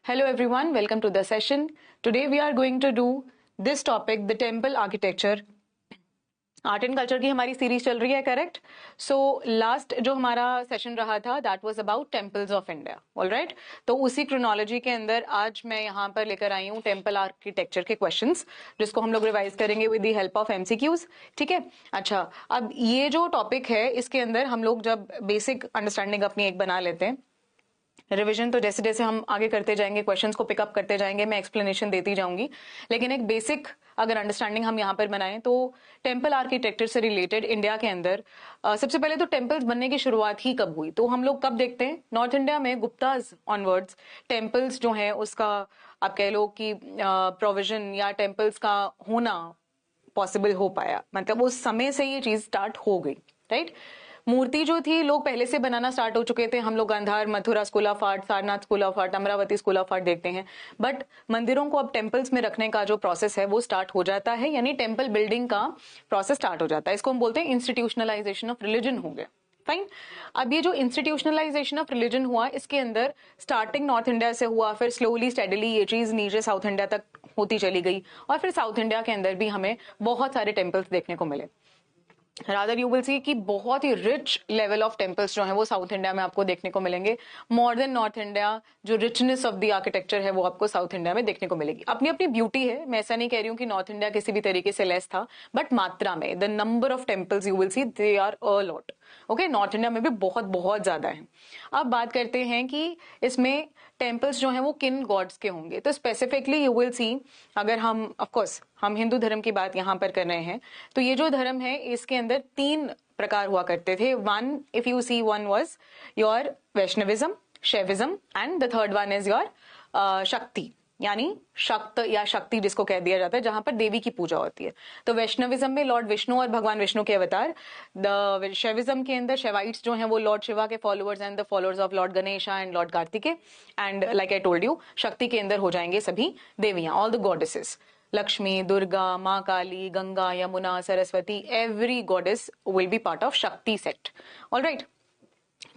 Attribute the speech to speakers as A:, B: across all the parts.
A: Hello everyone, welcome to the session. Today we are going to do this topic, the temple architecture. Art and culture की हमारी series चल रही है, correct? So last जो हमारा session रहा था that was about temples of India, alright? तो उसी क्रोनोलॉजी के अंदर आज मैं यहाँ पर लेकर आई हूँ टेम्पल आर्किटेक्चर के क्वेश्चंस, जिसको हम लोग रिवाइज करेंगे with the help of MCQs, ठीक है? अच्छा, अब ये जो टॉपिक है इसके अंदर हम लोग जब बेसिक अंडरस्टैंडिंग अपनी एक बना लेते हैं, रिवीजन तो जैसे जैसे हम आगे करते जाएंगे, क्वेश्चंस को पिकअप करते जाएंगे, मैं एक्सप्लेनेशन देती जाऊंगी, लेकिन एक बेसिक अगर अंडरस्टैंडिंग हम यहाँ पर बनाएं तो टेम्पल आर्किटेक्चर से रिलेटेड इंडिया के अंदर सबसे पहले तो टेम्पल्स बनने की शुरुआत ही कब हुई, तो हम लोग कब देखते हैं नॉर्थ इंडिया में गुप्ताज ऑनवर्ड्स टेम्पल्स जो है उसका आप कह लो कि प्रोविजन या टेम्पल्स का होना पॉसिबल हो पाया, मतलब उस समय से ये चीज स्टार्ट हो गई, राइट? मूर्ति जो थी लोग पहले से बनाना स्टार्ट हो चुके थे, हम लोग Gandhara, Mathura school of art, Sarnath school of art, Amaravati school of art देखते हैं, बट मंदिरों को अब टेम्पल्स में रखने का जो प्रोसेस है वो स्टार्ट हो जाता है, यानी टेम्पल बिल्डिंग का प्रोसेस स्टार्ट हो जाता है। इसको हम बोलते हैं इंस्टीट्यूशनलाइजेशन ऑफ रिलीजन हो गया, फाइन। अब ये जो इंस्टीट्यूशनलाइजेशन ऑफ रिलीजन हुआ, इसके अंदर स्टार्टिंग नॉर्थ इंडिया से हुआ, फिर स्लोली स्टेडली ये चीज नीचे साउथ इंडिया तक होती चली गई, और फिर साउथ इंडिया के अंदर भी हमें बहुत सारे टेम्पल्स देखने को मिले। रादर यू विल सी कि बहुत ही रिच लेवल ऑफ टेम्पल्स जो है वो साउथ इंडिया में आपको देखने को मिलेंगे, मोर देन नॉर्थ इंडिया। जो रिचनेस ऑफ द आर्किटेक्चर है वो आपको साउथ इंडिया में देखने को मिलेगी। अपनी अपनी ब्यूटी है, मैं ऐसा नहीं कह रही हूँ कि नॉर्थ इंडिया किसी भी तरीके से लेस था, बट मात्रा में the number of temples you will see they are a lot, okay? North India में भी बहुत बहुत ज्यादा है। अब बात करते हैं कि इसमें टेम्पल्स जो हैं वो किन गॉड्स के होंगे, तो स्पेसिफिकली यू विल सी, अगर हम ऑफ कोर्स हम हिंदू धर्म की बात यहां पर कर रहे हैं, तो ये जो धर्म है इसके अंदर तीन प्रकार हुआ करते थे। One, if you see, one was your Vaishnavism, Shaivism, and the third one is your Shakti, यानी शक्त या शक्ति जिसको कह दिया जाता है, जहां पर देवी की पूजा होती है। तो वैष्णविज्म में लॉर्ड विष्णु और भगवान विष्णु के अवतार, द शैविज्म के अंदर शैवाइट्स जो हैं वो लॉर्ड शिवा के followers and the followers of lord Ganesha and lord Kartikeya, and like I told you, Shakti के अंदर हो जाएंगे सभी देवियां, all the goddesses, Lakshmi, Durga, माँ Kali, Ganga, Yamuna, Saraswati, every goddess will be part of Shakti set, alright?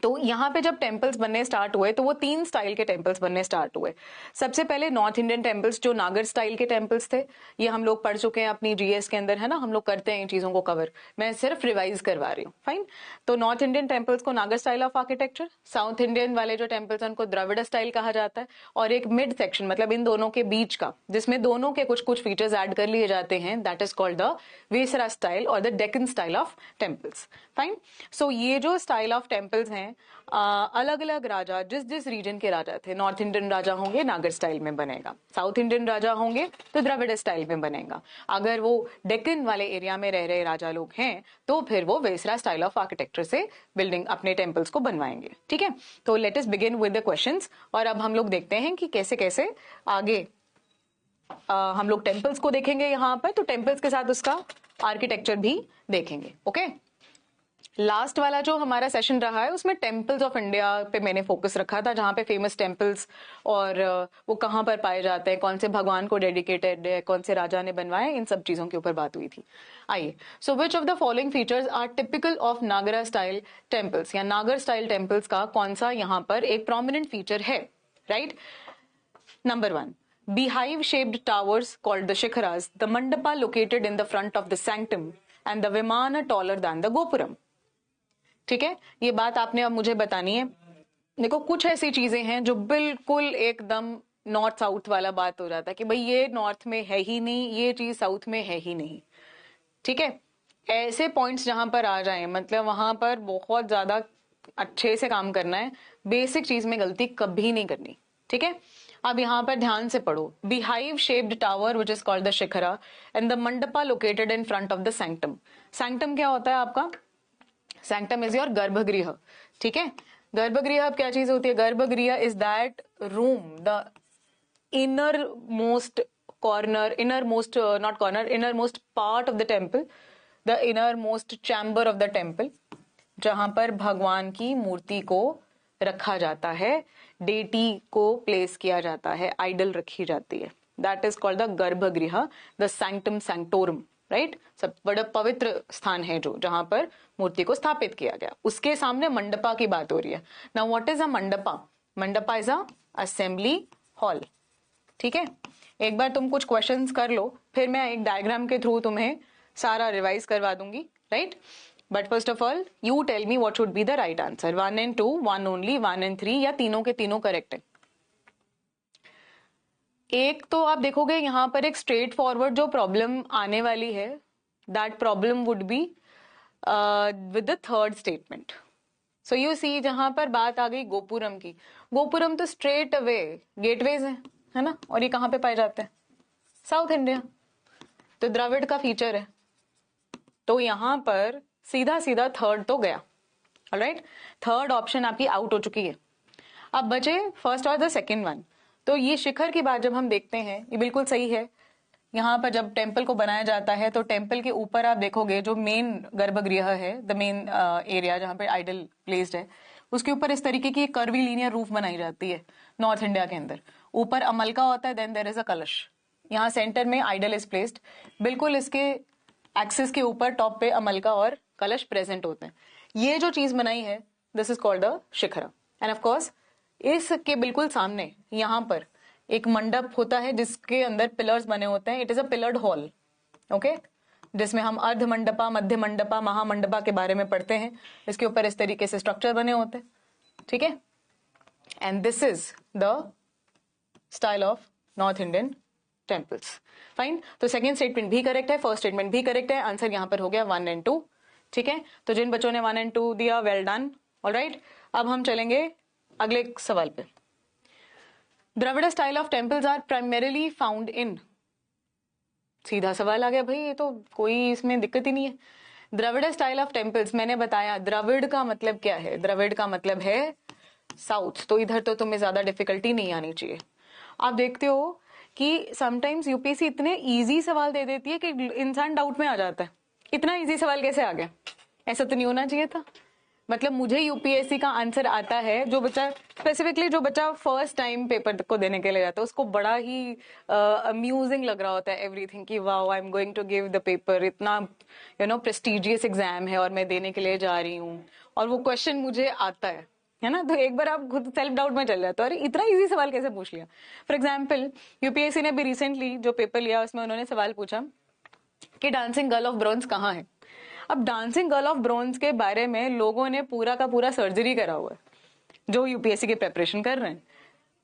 A: तो यहाँ पे जब टेम्पल्स बनने स्टार्ट हुए तो वो तीन स्टाइल के टेम्पल्स बनने स्टार्ट हुए। सबसे पहले नॉर्थ इंडियन टेम्पल्स जो नागर स्टाइल के टेम्पल्स थे, ये हम लोग पढ़ चुके हैं अपनी जीएस के अंदर, है ना? हम लोग करते हैं इन चीजों को कवर, मैं सिर्फ रिवाइज करवा रही हूँ, फाइन। तो नॉर्थ इंडियन टेम्पल्स को नागर style of architecture, south Indian वाले जो टेम्पल्स हैं उनको द्रविड़ स्टाइल कहा जाता है, और एक मिड सेक्शन मतलब इन दोनों के बीच का, जिसमें दोनों के कुछ कुछ फीचर्स ऐड कर लिए जाते हैं, that is called the Vesara style और the Deccan style of temples, fine. So ये जो स्टाइल ऑफ टेम्पल्स हैं, अलग अलग राजा जिस जिस रीजन के राजा थे, नॉर्थ इंडियन राजा होंगे नागर स्टाइल में बनेगा, साउथ इंडियन राजा होंगे तो द्रविड़ स्टाइल में बनेगा, अगर वो डेक्कन वाले एरिया में रह रहे राजा लोग हैं तो फिर वो वेसरा स्टाइल ऑफ आर्किटेक्चर से बिल्डिंग अपने टेम्पल्स को बनवाएंगे, ठीक है? तो let us begin with the questions, और अब हम लोग देखते हैं कि कैसे कैसे आगे हम लोग टेम्पल्स को देखेंगे यहाँ पर, तो टेम्पल्स के साथ उसका आर्किटेक्चर भी देखेंगे, ओके? लास्ट वाला जो हमारा सेशन रहा है उसमें टेम्पल्स ऑफ इंडिया पे मैंने फोकस रखा था, जहां पे फेमस टेम्पल्स और वो कहां पर पाए जाते हैं, कौन से भगवान को डेडिकेटेड है, कौन से राजा ने बनवाए, इन सब चीजों के ऊपर बात हुई थी। आइए, so which of the following features are typical of Nagara style temples, या नागर स्टाइल टेम्पल्स का कौन सा यहाँ पर एक प्रोमिनेंट फीचर है, right? Number one, beehive shaped towers called the shikharas, the mandapa located in the front of the sanctum, and the vimana taller than the gopuram. ठीक है, ये बात आपने अब मुझे बतानी है। देखो, कुछ ऐसी चीजें हैं जो बिल्कुल एकदम नॉर्थ साउथ वाला बात हो जाता है कि भाई ये नॉर्थ में है ही नहीं, ये चीज साउथ में है ही नहीं, ठीक है? ऐसे पॉइंट्स जहां पर आ जाएं, मतलब वहां पर बहुत ज्यादा अच्छे से काम करना है, बेसिक चीज में गलती कभी नहीं करनी, ठीक है? अब यहाँ पर ध्यान से पढ़ो, beehive shaped tower which is called the shikhara and the mandapa located in front of the sanctum. sanctum क्या होता है आपका? सैंक्टम इज योर गर्भगृह, ठीक है? गर्भगृह अब क्या चीज होती है? गर्भगृह is that room, the inner most corner, inner most not corner, inner most part of the temple, the inner most chamber of the temple, जहां पर भगवान की मूर्ति को रखा जाता है, डेटी को प्लेस किया जाता है, आइडल रखी जाती है, दैट इज कॉल्ड द गर्भगृह, द सैंक्टम सैंक्टोरम, राइट? सब बड़ा पवित्र स्थान है जो, जहां पर मूर्ति को स्थापित किया गया। उसके सामने मंडपा की बात हो रही है। Now what is a mandapa? Mandapa is a assembly hall. ठीक है, एक बार तुम कुछ क्वेश्चंस कर लो, फिर मैं एक डायग्राम के थ्रू तुम्हें सारा रिवाइज करवा दूंगी, right. But first of all you tell me what should be the right answer. 1 and 2, 1 only, 1 and 3 या तीनों के तीनों करेक्ट है। एक तो आप देखोगे यहां पर एक स्ट्रेट फॉरवर्ड जो प्रॉब्लम आने वाली है, that problem would be with the third statement. So you see, जहां पर बात आ गई गोपुरम की, गोपुरम तो स्ट्रेट अवे गेटवेज है ना, और ये कहां पे पाए जाते हैं? साउथ इंडिया, तो द्रविड़ का फीचर है। तो यहां पर सीधा सीधा थर्ड तो गया, ऑलराइट। थर्ड ऑप्शन आपकी आउट हो चुकी है। अब बचे फर्स्ट और द सेकेंड वन। तो ये शिखर की बात जब हम देखते हैं, ये बिल्कुल सही है। यहाँ पर जब टेम्पल को बनाया जाता है तो टेम्पल के ऊपर आप देखोगे जो मेन गर्भगृह है, द मेन एरिया जहाँ पे आइडल प्लेस्ड है, उसके ऊपर इस तरीके की कर्वी लीनियर रूफ बनाई जाती है नॉर्थ इंडिया के अंदर। ऊपर अमल का होता है, देन देयर इज अ कलश। यहाँ सेंटर में आइडल इज प्लेस्ड, बिल्कुल इसके एक्सिस के ऊपर टॉप पे अमल का और कलश प्रेजेंट होते हैं। ये जो चीज बनाई है, this is called the shikhara. End of course इसके बिल्कुल सामने यहाँ पर एक मंडप होता है जिसके अंदर पिलर्स बने होते हैं। It is a pillared hall, okay, जिसमें हम अर्ध मंडपा, मध्य मंडपा, महामंडपा के बारे में पढ़ते हैं। इसके ऊपर इस तरीके से स्ट्रक्चर बने होते हैं, ठीक है। And this is the style of north Indian temples. Fine, तो सेकेंड स्टेटमेंट भी करेक्ट है, फर्स्ट स्टेटमेंट भी करेक्ट है। आंसर यहाँ पर हो गया 1 and 2, ठीक है। तो जिन बच्चों ने 1 and 2 दिया, वेल डन, ऑलराइट। अब हम चलेंगे अगले सवाल पे। Dravida style of temples are primarily found in, सीधा सवाल आ गया भाई, ये तो कोई इसमें दिक्कत ही नहीं है। द्रविड़ स्टाइल ऑफ टेम्पल्स, मैंने बताया द्रविड़ का मतलब क्या है, द्रविड़ का मतलब है साउथ। तो इधर तो तुम्हें ज्यादा डिफिकल्टी नहीं आनी चाहिए। आप देखते हो कि समटाइम्स यूपीएससी इतने इजी सवाल दे देती है कि इंसान डाउट में आ जाता है, इतना इजी सवाल कैसे आ गया, ऐसा तो नहीं होना चाहिए था। मतलब मुझे यूपीएससी का आंसर आता है, जो बच्चा स्पेसिफिकली जो बच्चा फर्स्ट टाइम पेपर को देने के लिए जाता है उसको बड़ा ही अम्यूजिंग लग रहा होता है एवरीथिंग, कि wow I am going to give the paper, इतना प्रेस्टिजियस एग्जाम है और मैं देने के लिए जा रही हूँ और वो क्वेश्चन मुझे आता है ना। तो एक बार आप खुद सेल्फ डाउट में चल जाते हो, अरे इतना इजी सवाल कैसे पूछ लिया। फॉर एग्जाम्पल यूपीएससी ने भी रिसेंटली जो पेपर लिया उसमें उन्होंने सवाल पूछा कि डांसिंग गर्ल ऑफ ब्रॉन्ज कहाँ है। अब डांसिंग गर्ल ऑफ ब्रॉन्ज के बारे में लोगों ने पूरा का पूरा सर्जरी करा हुआ है जो यूपीएससी की प्रेपरेशन कर रहे हैं।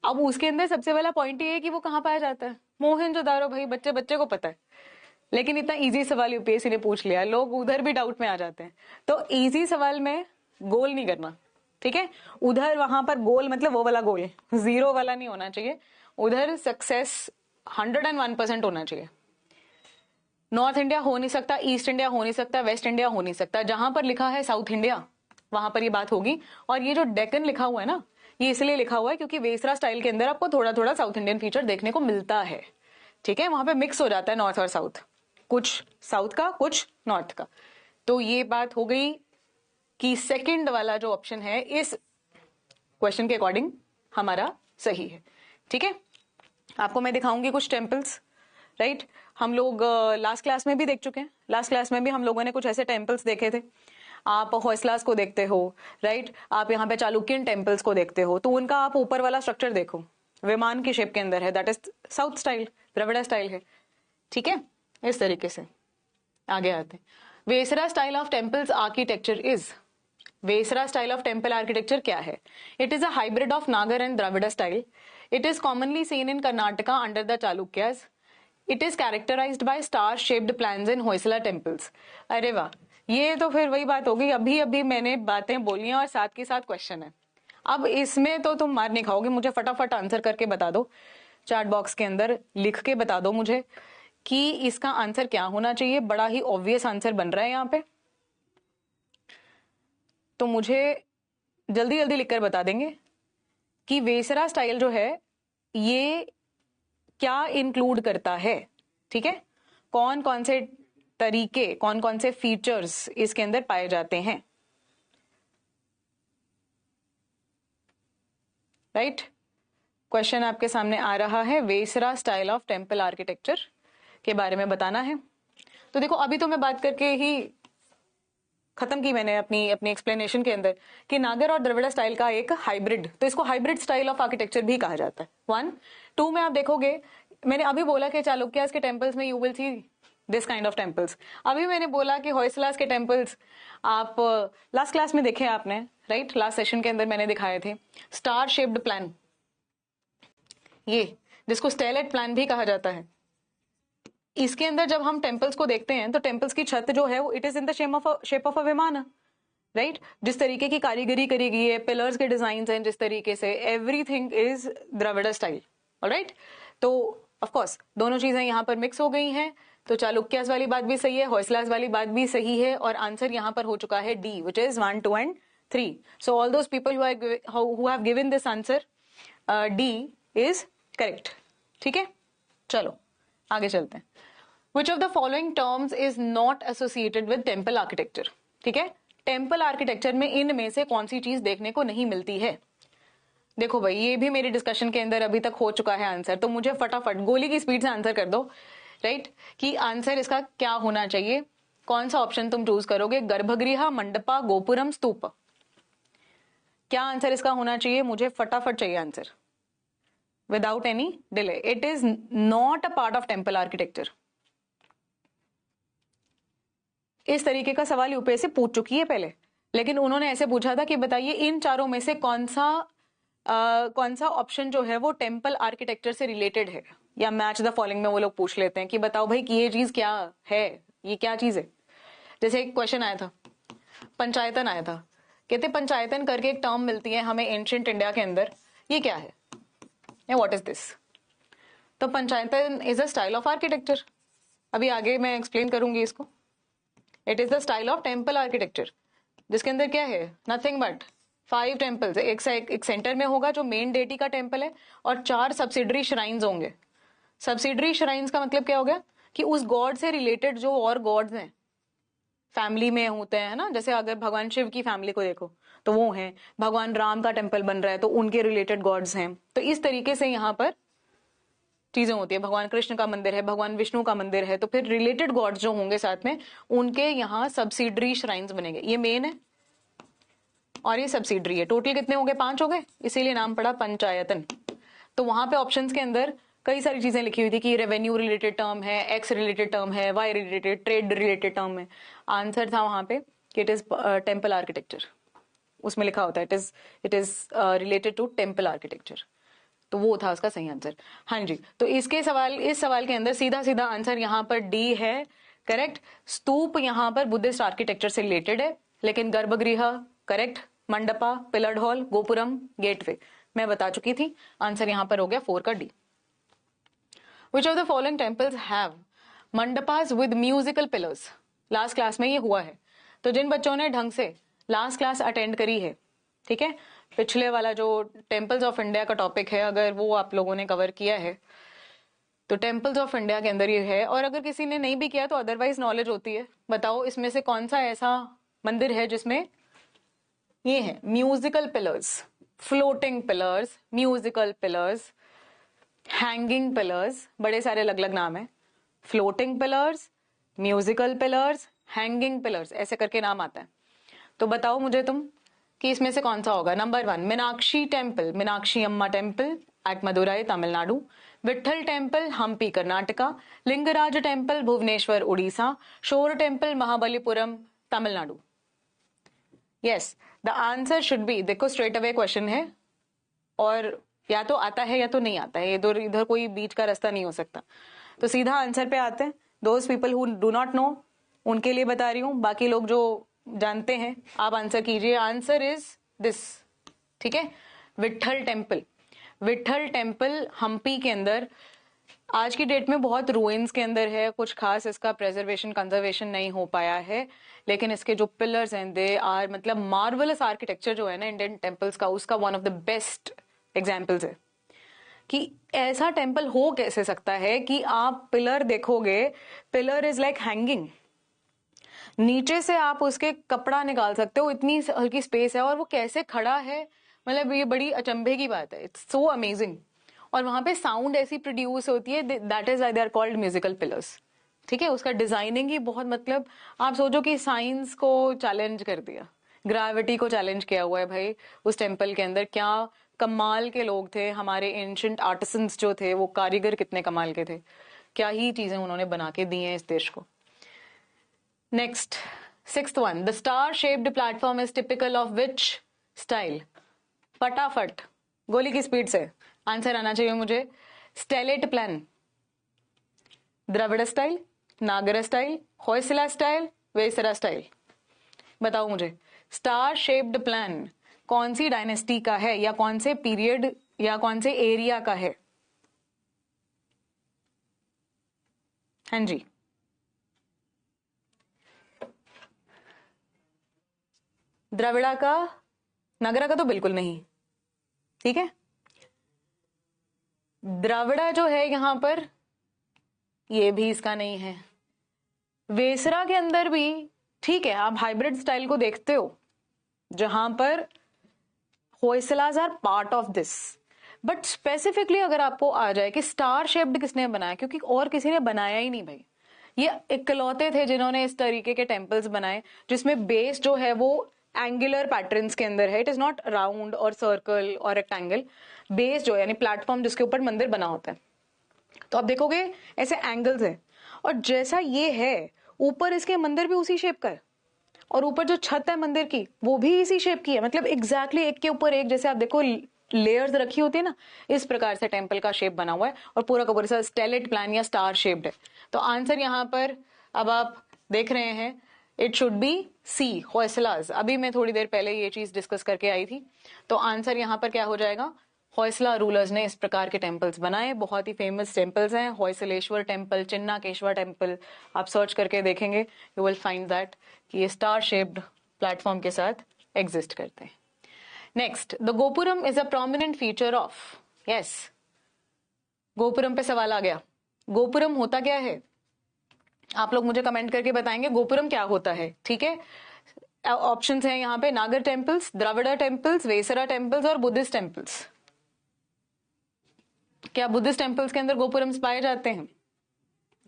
A: अब उसके अंदर सबसे पहला पॉइंट ये है कि वो कहाँ पाया जाता है, मोहनजोदारो। भाई बच्चे बच्चे को पता है, लेकिन इतना इजी सवाल यूपीएससी ने पूछ लिया, लोग उधर भी डाउट में आ जाते हैं। तो इजी सवाल में गोल नहीं करना, ठीक है। उधर वहां पर गोल मतलब वो वाला गोल, जीरो वाला नहीं होना चाहिए। उधर सक्सेस 101% होना चाहिए। नॉर्थ इंडिया हो नहीं सकता, ईस्ट इंडिया हो नहीं सकता, वेस्ट इंडिया हो नहीं सकता। जहां पर लिखा है साउथ इंडिया वहां पर ये बात होगी। और ये जो डेक्कन लिखा हुआ है ना, ये इसलिए लिखा हुआ है क्योंकि वेसरा स्टाइल के अंदर आपको थोड़ा थोड़ा साउथ इंडियन फीचर देखने को मिलता है, ठीक है। वहां पे मिक्स हो जाता है नॉर्थ और साउथ, कुछ साउथ का कुछ नॉर्थ का। तो ये बात हो गई कि सेकंड वाला जो ऑप्शन है इस क्वेश्चन के अकॉर्डिंग हमारा सही है, ठीक है। आपको मैं दिखाऊंगी कुछ टेम्पल्स, राइट। हम लोग लास्ट क्लास में भी देख चुके हैं, लास्ट क्लास में भी हम लोगों ने कुछ ऐसे टेम्पल्स देखे थे। आप होयसलास को देखते हो, राइट, आप यहाँ पे चालुक्यन टेम्पल्स को देखते हो, तो उनका आप ऊपर वाला स्ट्रक्चर देखो, विमान की शेप के अंदर है, that is south style, Dravida style है, ठीक है। इस तरीके से आगे आते हैं। Vesara style of temples architecture is, Vesara style of temple architecture क्या है? It is a hybrid of Nagara and Dravida style. It is commonly seen in Karnataka under the Chalukyas. It is characterized by star shaped plans in Hoysala temples. अरे वाह, ये तो फिर वही बात हो गई, अभी अभी मैंने बातें बोली हैं और साथ के साथ क्वेश्चन है। अब इसमें तो तुम मार नहीं खाओगे, मुझे फटाफट आंसर करके बता दो, चैट बॉक्स के अंदर लिख के बता दो मुझे कि इसका आंसर क्या होना चाहिए। बड़ा ही ऑब्वियस आंसर बन रहा है यहाँ पे, तो मुझे जल्दी जल्दी लिखकर बता देंगे कि वेसरा स्टाइल जो है ये क्या इंक्लूड करता है, ठीक है। कौन कौन से तरीके, कौन कौन से फीचर्स इसके अंदर पाए जाते हैं, राइट। क्वेश्चन आपके सामने आ रहा है, Vesara style of temple architecture के बारे में बताना है। तो देखो अभी तो मैं बात करके ही खत्म की मैंने अपनी एक्सप्लेनेशन के अंदर कि नागर और द्रविड़ स्टाइल का एक हाइब्रिड, तो इसको हाइब्रिड स्टाइल ऑफ आर्किटेक्चर भी कहा जाता है। 1 2 में आप देखोगे, मैंने अभी बोला कि चालुक्यास के टेम्पल्स में you will see this kind of temples. अभी मैंने बोला कि होयसलास के टेम्पल्स आप लास्ट क्लास में देखे आपने, राइट? लास्ट सेशन के अंदर मैंने दिखाए थे स्टार शेप्ड प्लान, ये जिसको स्टेलेट प्लान भी कहा जाता है। इसके अंदर जब हम टेम्पल्स को देखते हैं तो टेम्पल्स की छत जो है वो it is in the shape of a विमान, राइट? जिस तरीके की कारीगरी करी गई है, पिलर्स के डिजाइन हैं जिस तरीके से, everything is Dravida style, alright? तो ऑफ कोर्स दोनों चीजें यहाँ पर मिक्स हो गई हैं, तो चालुक्यास वाली बात भी सही है, होयसलास वाली बात भी सही है, और आंसर यहाँ पर हो चुका है D, which is 1 2 and 3। So all those people who have given this answer D is correct. ठीक है, चलो आगे चलते हैं। Which of the following terms is not associated with temple architecture? ठीक है, टेम्पल आर्किटेक्चर में इनमें से कौन सी चीज देखने को नहीं मिलती है? देखो भाई, ये भी मेरे डिस्कशन के अंदर अभी तक हो चुका है आंसर, तो मुझे फटाफट गोली की स्पीड से आंसर कर दो, राइट? कि आंसर इसका क्या होना चाहिए, कौन सा ऑप्शन तुम चूज करोगे? गर्भगृह, मंडपा, गोपुरम, स्तूप। क्या आंसर इसका होना चाहिए? मुझे फटाफट चाहिए answer without any delay. It is not a part of temple architecture. इस तरीके का सवाल यूपीएससी पूछ चुकी है पहले, लेकिन उन्होंने ऐसे पूछा था कि बताइए इन चारों में से कौन सा ऑप्शन जो है वो टेम्पल आर्किटेक्चर से रिलेटेड है, या मैच द फॉलोइंग में वो लोग पूछ लेते हैं कि बताओ भाई कि ये चीज क्या है, ये क्या चीज है। जैसे एक क्वेश्चन आया था, पंचायतन आया था, कहते पंचायतन करके एक टर्म मिलती है हमें एंशिएंट इंडिया के अंदर, ये क्या है, व्हाट इज दिस? तो Panchayatana is a style of architecture. अभी आगे मैं एक्सप्लेन करूंगी इसको। It is the style of temple architecture, जिसके अंदर क्या है, नथिंग बट 5 टेम्पल्स। एक सेंटर में होगा जो मेन डेटी का टेम्पल है, और 4 सब्सिडरी श्राइन्स होंगे। सब्सिडरी श्राइन्स का मतलब क्या हो गया कि उस गॉड से रिलेटेड जो और गॉड्स हैं फैमिली में होते हैं ना, जैसे अगर भगवान शिव की फैमिली को देखो तो वो हैं, भगवान राम का टेम्पल बन रहा है तो उनके रिलेटेड गॉड्स हैं। तो इस तरीके से यहाँ पर चीजें होती है, भगवान कृष्ण का मंदिर है, भगवान विष्णु का मंदिर है, तो फिर रिलेटेड गॉड्स जो होंगे साथ में उनके यहाँ सब्सिडरी श्राइन्स बनेंगे। ये मेन है और ये सब्सिडरी है। टोटल कितने हो गए? 5 हो गए, इसीलिए नाम पड़ा पंचायतन। तो वहां पे ऑप्शंस के अंदर कई सारी चीजें लिखी हुई थी कि रेवेन्यू रिलेटेड टर्म है, एक्स रिलेटेड टर्म है, Y related, trade related term है। आंसर था वहां पे कि इट इज टेम्पल आर्किटेक्चर, उसमें लिखा होता है it is related to temple architecture, तो वो था उसका सही आंसर। हाँ जी, तो इस सवाल के अंदर सीधा सीधा आंसर यहाँ पर डी है, करेक्ट। स्तूप यहाँ पर बुद्धिस्ट आर्किटेक्चर से रिलेटेड है, लेकिन गर्भगृह correct, mandapa, pillared hall, gopuram, gateway मैं बता चुकी थी। आंसर यहाँ पर हो गया 4 का D. Which of the following temples have mandapas with musical pillars? Last class में ये हुआ है, तो जिन बच्चों ने ढंग से लास्ट क्लास अटेंड करी है, ठीक है, पिछले वाला जो टेम्पल्स ऑफ इंडिया का टॉपिक है, अगर वो आप लोगों ने कवर किया है तो टेम्पल्स ऑफ इंडिया के अंदर ये है, और अगर किसी ने नहीं भी किया तो अदरवाइज नॉलेज होती है। बताओ इसमें से कौन सा ऐसा मंदिर है जिसमें ये है musical pillars, floating pillars, musical pillars, hanging pillars, बड़े सारे अलग अलग नाम है, floating pillars, musical pillars, hanging pillars, ऐसे करके नाम आता है। तो बताओ मुझे तुम कि इसमें से कौन सा होगा। Number 1 Meenakshi temple, Meenakshi Amma temple at Madurai Tamil Nadu, Vitthala temple Hampi Karnataka, Lingaraj temple Bhubaneswar Orissa, shore temple Mahabalipuram Tamil Nadu. Yes, the answer should be, देखो स्ट्रेट अवे क्वेश्चन है और या तो आता है या तो नहीं आता है, इधर कोई बीच का रास्ता नहीं हो सकता। तो सीधा आंसर पे आते हैं। Those people who do not know उनके लिए बता रही हूँ, बाकी लोग जो जानते हैं आप आंसर कीजिए। आंसर इज दिस, ठीक है, विठल टेम्पल। विठल टेम्पल हम्पी के अंदर आज की डेट में बहुत रूइंस के अंदर है, कुछ खास इसका प्रेजर्वेशन कंजर्वेशन नहीं हो पाया है, लेकिन इसके जो पिलर्स हैं दे आर मतलब मार्वलस आर्किटेक्चर जो है ना इंडियन टेम्पल्स का, उसका one of the best examples है कि ऐसा टेम्पल हो कैसे सकता है कि आप पिलर देखोगे, पिलर इज लाइक हैंगिंग, नीचे से आप उसके कपड़ा निकाल सकते हो, इतनी हल्की स्पेस है और वो कैसे खड़ा है, मतलब ये बड़ी अचंभे की बात है। It's so amazing. और वहां पे साउंड ऐसी प्रोड्यूस होती है, that is they are called musical pillars, ठीक है, उसका डिजाइनिंग ही बहुत, मतलब आप सोचो कि साइंस को चैलेंज कर दिया, ग्रेविटी को चैलेंज किया हुआ है भाई उस टेम्पल के अंदर। क्या कमाल के लोग थे हमारे एंशिएंट आर्टिसंस जो थे, वो कारीगर कितने कमाल के थे, क्या ही चीजें उन्होंने बना के दी हैं इस देश को। Next, sixth one, the star shaped platform is typical of which style? फटाफट गोली की स्पीड से आंसर आना चाहिए मुझे। स्टेलेट प्लान, द्रविड़ स्टाइल, नागर style, Hoysala style, Vesara style. बताओ मुझे, स्टार शेप्ड प्लान कौन सी डायनेस्टी का है, या कौन से पीरियड या कौन से एरिया का है? हाँ जी, द्रविड़ा का, नगरा का तो बिल्कुल नहीं, ठीक है। द्रविड़ा जो है यहां पर, ये भी इसका नहीं है। वेसरा के अंदर भी ठीक है, आप हाइब्रिड स्टाइल को देखते हो जहां पर Hoysalas are part of this, but specifically अगर आपको आ जाए कि स्टार शेप्ड किसने बनाया, क्योंकि और किसी ने बनाया ही नहीं भाई, ये इकलौते थे जिन्होंने इस तरीके के टेम्पल्स बनाए जिसमें बेस जो है वो एंगुलर पैटर्न्स के अंदर है, इट इज नॉट राउंड और सर्कल और रेक्टेंगल। बेस जो है यानी प्लेटफॉर्म जिसके ऊपर मंदिर बना होता है, तो आप देखोगे ऐसे एंगल्स है, और जैसा ये है ऊपर इसके मंदिर भी उसी शेप का है, और ऊपर जो छत है मंदिर की वो भी इसी शेप की है, मतलब एग्जैक्टली एक के ऊपर एक, जैसे आप देखो लेयर्स रखी होती है ना, इस प्रकार से टेम्पल का शेप बना हुआ है, और पूरा का पूरा स्टेलेट प्लान या स्टार शेप्ड है। तो आंसर यहाँ पर अब आप देख रहे हैं, it should be C, Hoysalas. अभी मैं थोड़ी देर पहले ये चीज डिस्कस करके आई थी, तो आंसर यहाँ पर क्या हो जाएगा, होयसला रूलर्स ने इस प्रकार के टेम्पल्स बनाए, बहुत ही फेमस टेम्पल्स हैं, होयसलेश्वर टेम्पल, चिन्नाकेश्वर टेम्पल, आप सर्च करके देखेंगे यू विल फाइंड दैट कि ये स्टार शेप्ड प्लेटफॉर्म के साथ एग्जिस्ट करते हैं। Next, the gopuram is a prominent feature of, yes, gopuram पे सवाल आ गया, गोपुरम होता क्या है? आप लोग मुझे कमेंट करके बताएंगे गोपुरम क्या होता है, ठीक है। ऑप्शंस हैं यहाँ पे, नागर temples, Dravid temples, Vesara temples और बुद्धिस्ट टेम्पल्स। क्या बुद्धिस्ट टेम्पल्स के अंदर गोपुरम्स पाए जाते हैं?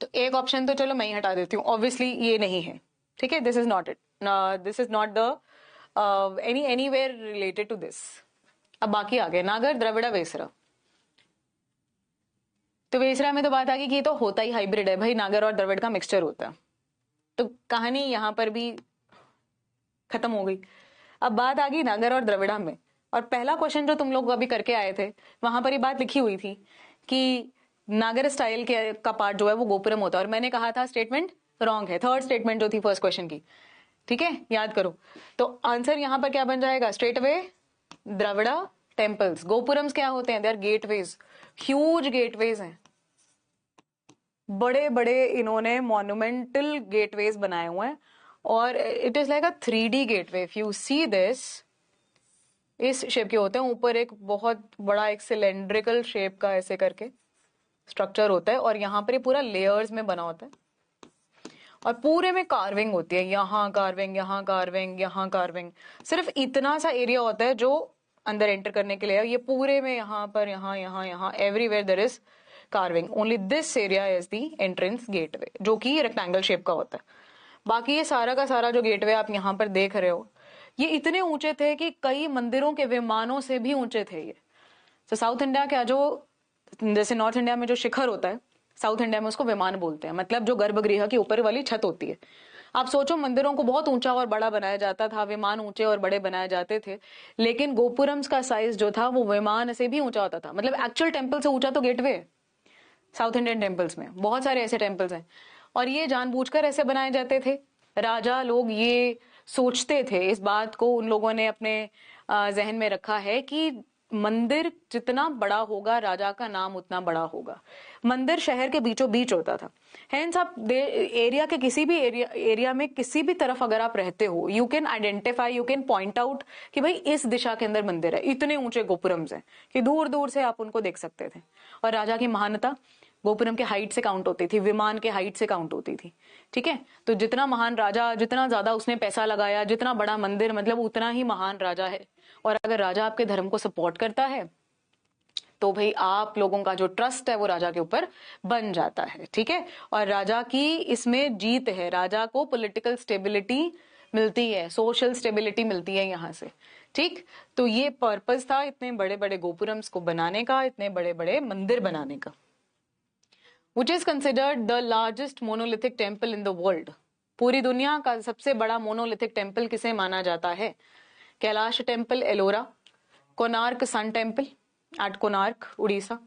A: तो एक ऑप्शन तो चलो मैं ही हटा देती हूँ, ऑब्वियसली ये नहीं है, ठीक है, this is not it, this is not the anywhere related to this. अब बाकी आ गए नागर, द्रविड़, वेसरा। तो वेसरा में तो बात आ गई कि ये तो होता ही हाइब्रिड है भाई, नागर और द्रविड़ का मिक्सचर होता है, तो कहानी यहां पर भी खत्म हो गई। अब बात आ गई नागर और द्रविड़ा में, और पहला क्वेश्चन जो तुम लोग अभी करके आए थे वहां पर ये बात लिखी हुई थी कि नागर स्टाइल के का पार्ट जो है वो गोपुरम होता है, और मैंने कहा था स्टेटमेंट रॉन्ग है, थर्ड स्टेटमेंट जो थी फर्स्ट क्वेश्चन की, ठीक है, याद करो। तो आंसर यहां पर क्या बन जाएगा, straight away Dravida temples. Gopurams क्या होते हैं, they are gateways, huge gateways हैं, बड़े बड़े इन्होंने मॉन्यूमेंटल गेटवेज बनाए हुए हैं, और it is like a 3D gateway, if you see this, इस शेप के होते हैं, ऊपर एक बहुत बड़ा एक सिलेंड्रिकल शेप का ऐसे करके स्ट्रक्चर होता है, और यहाँ पर ये पूरा लेयर्स में बना होता है, और पूरे में कार्विंग होती है, यहाँ कार्विंग, यहाँ कार्विंग, यहाँ कार्विंग, सिर्फ इतना सा एरिया होता है जो अंदर एंटर करने के लिए, ये पूरे में यहाँ पर, यहाँ यहाँ यहाँ everywhere there is carving, only this area is the entrance gateway जो कि रेक्टेंगल शेप का होता है। बाकी ये सारा का सारा जो गेटवे आप यहाँ पर देख रहे हो, ये इतने ऊंचे थे कि कई मंदिरों के विमानों से भी ऊंचे थे ये। तो साउथ इंडिया का जो, जैसे नॉर्थ इंडिया में जो शिखर होता है, साउथ इंडिया में उसको विमान बोलते हैं, मतलब जो गर्भगृह की ऊपर वाली छत होती है। आप सोचो मंदिरों को बहुत ऊंचा और बड़ा बनाया जाता था, विमान ऊंचे और बड़े बनाए जाते थे, लेकिन गोपुरम्स का साइज जो था वो विमान से भी ऊंचा होता था, मतलब एक्चुअल टेम्पल से ऊंचा तो गेटवे है। साउथ इंडियन टेम्पल्स में बहुत सारे ऐसे टेम्पल्स हैं, और ये जानबूझकर ऐसे बनाए जाते थे। राजा लोग ये सोचते थे, इस बात को उन लोगों ने अपने जहन में रखा है कि मंदिर जितना बड़ा होगा राजा का नाम उतना बड़ा होगा। मंदिर शहर के बीचों बीच होता था, हेंस आप एरिया के किसी भी एरिया में किसी भी तरफ अगर आप रहते हो, you can identify, you can point out कि भाई इस दिशा के अंदर मंदिर है, इतने ऊंचे गोपुरम्स हैं कि दूर दूर से आप उनको देख सकते थे। और राजा की महानता गोपुरम के हाइट से काउंट होती थी, विमान के हाइट से काउंट होती थी, ठीक है। तो जितना महान राजा, जितना ज्यादा उसने पैसा लगाया, जितना बड़ा मंदिर, मतलब उतना ही महान राजा है। और अगर राजा आपके धर्म को सपोर्ट करता है तो भाई आप लोगों का जो ट्रस्ट है वो राजा के ऊपर बन जाता है, ठीक है। और राजा की इसमें जीत है, राजा को पॉलिटिकल स्टेबिलिटी मिलती है, सोशल स्टेबिलिटी मिलती है यहाँ से, ठीक। तो ये पर्पस था इतने बड़े बड़े गोपुरम्स को बनाने का, इतने बड़े बड़े मंदिर बनाने का। Which is considered the largest monolithic temple in the world. पूरी दुनिया का सबसे बड़ा मोनोलिथिक टेम्पल किसे माना जाता है? Kailash temple Ellora, Konark sun temple at Konark Orissa,